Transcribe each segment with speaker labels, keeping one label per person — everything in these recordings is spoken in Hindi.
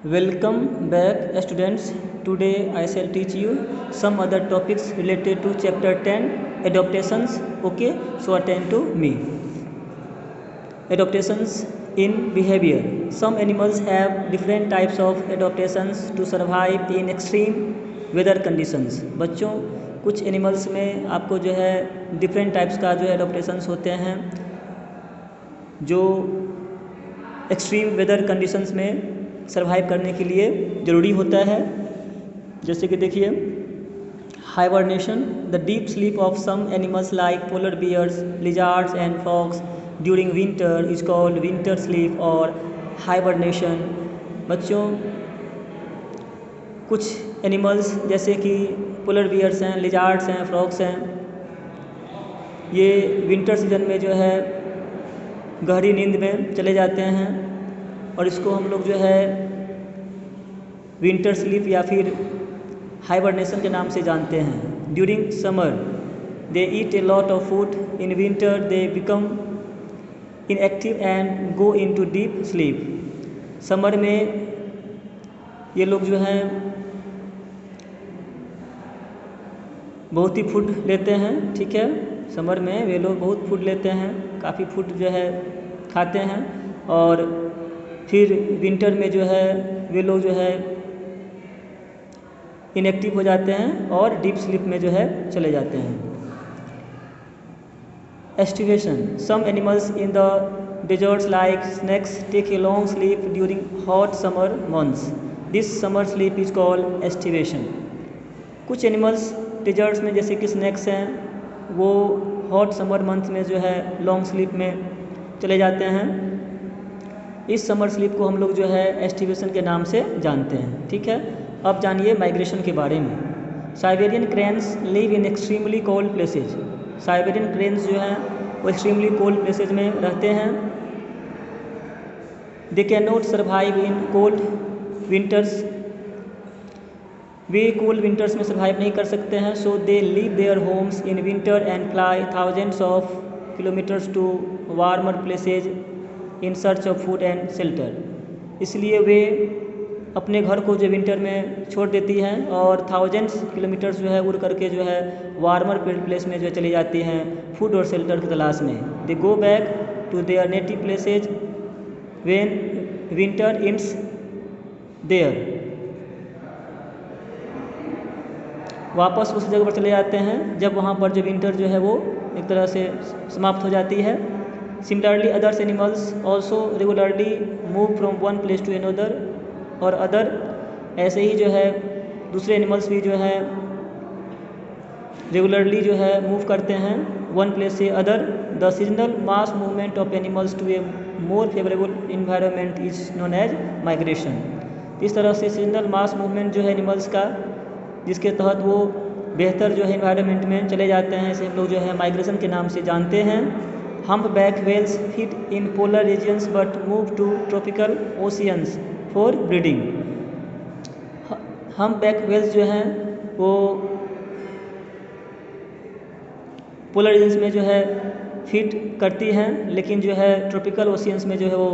Speaker 1: Welcome back, students. Today I shall teach you some other topics related to chapter 10 adaptations. Okay, so attend to me. Adaptations in behavior. Some animals have different types of adaptations to survive in extreme weather conditions. बच्चों, कुछ एनिमल्स में आपको जो है डिफरेंट टाइप्स का जो है एडोप्टेशंस होते हैं जो एक्सट्रीम वेदर कंडीशंस में सर्वाइव करने के लिए ज़रूरी होता है। जैसे कि देखिए, hibernation, the deep sleep of some animals like polar bears, lizards and fox during winter is called winter sleep और हाइबरनेशन। बच्चों, कुछ एनिमल्स जैसे कि पोलर बियर्स हैं, लिजार्ड्स हैं, फ्रॉक्स हैं, ये विंटर सीजन में जो है गहरी नींद में चले जाते हैं और इसको हम लोग जो है विंटर स्लीप या फिर हाइबरनेशन के नाम से जानते हैं। During summer they eat a lot of food, in winter they become inactive and go into deep sleep. Summer में ये लोग जो हैं बहुत ही फूड लेते हैं, ठीक है। समर में वे लोग बहुत फूड लेते हैं, काफ़ी फूड जो है खाते हैं और फिर विंटर में जो है वे लोग जो है इनएक्टिव हो जाते हैं और डीप स्लीप में जो है चले जाते हैं। Aestivation, some animals in the deserts like snakes take a long sleep during hot summer months, this summer sleep is called aestivation. कुछ एनिमल्स डेजर्ट्स में जैसे कि स्नेक्स हैं, वो हॉट समर मंथ में जो है लॉन्ग स्लीप में चले जाते हैं। इस समर स्लीप को हम लोग जो है एस्टिवेशन के नाम से जानते हैं, ठीक है। अब जानिए माइग्रेशन के बारे में। Siberian cranes live in extremely cold places. Siberian cranes जो हैं वो एक्सट्रीमली कोल्ड प्लेसेज में रहते हैं। They can not survive in cold winters, वे कोल्ड विंटर्स में सर्वाइव नहीं कर सकते हैं। So they leave their homes in winter and fly thousands of kilometres to warmer places in search of food and shelter. इसलिए वे अपने घर को जो विंटर में छोड़ देती हैं और थाउजेंड्स किलोमीटर्स जो है उड़ करके जो है वार्मर प्लेस में जो चली जाती हैं फूड और शेल्टर की तलाश में। They go back to their native places when winter it's there. वापस उस जगह पर चले जाते हैं जब वहाँ पर जो विंटर जो है वो एक तरह से समाप्त हो जाती है। Similarly others animals also regularly move from one place to another, और अदर ऐसे ही जो है दूसरे एनिमल्स भी जो है रेगुलरली जो है मूव करते हैं वन प्लेस से other. The seasonal mass movement of animals to a more favourable environment is known as migration. इस तरह से सीजनल मास मूवमेंट जो है एनिमल्स का, जिसके तहत वो बेहतर जो है इन्वायरमेंट में चले जाते हैं, इसे हम लोग जो है माइग्रेशन के नाम से जानते हैं। Humpback whales feed in polar regions but move to tropical oceans for breeding. Humpback whales जो हैं वो पोलर रीजन्स में जो है फीड करती हैं, लेकिन जो है ट्रॉपिकल ओशियंस में जो है वो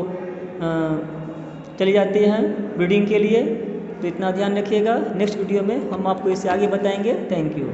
Speaker 1: चली जाती हैं ब्रीडिंग के लिए। तो इतना ध्यान रखिएगा। नेक्स्ट वीडियो में हम आपको इससे आगे बताएंगे। Thank you.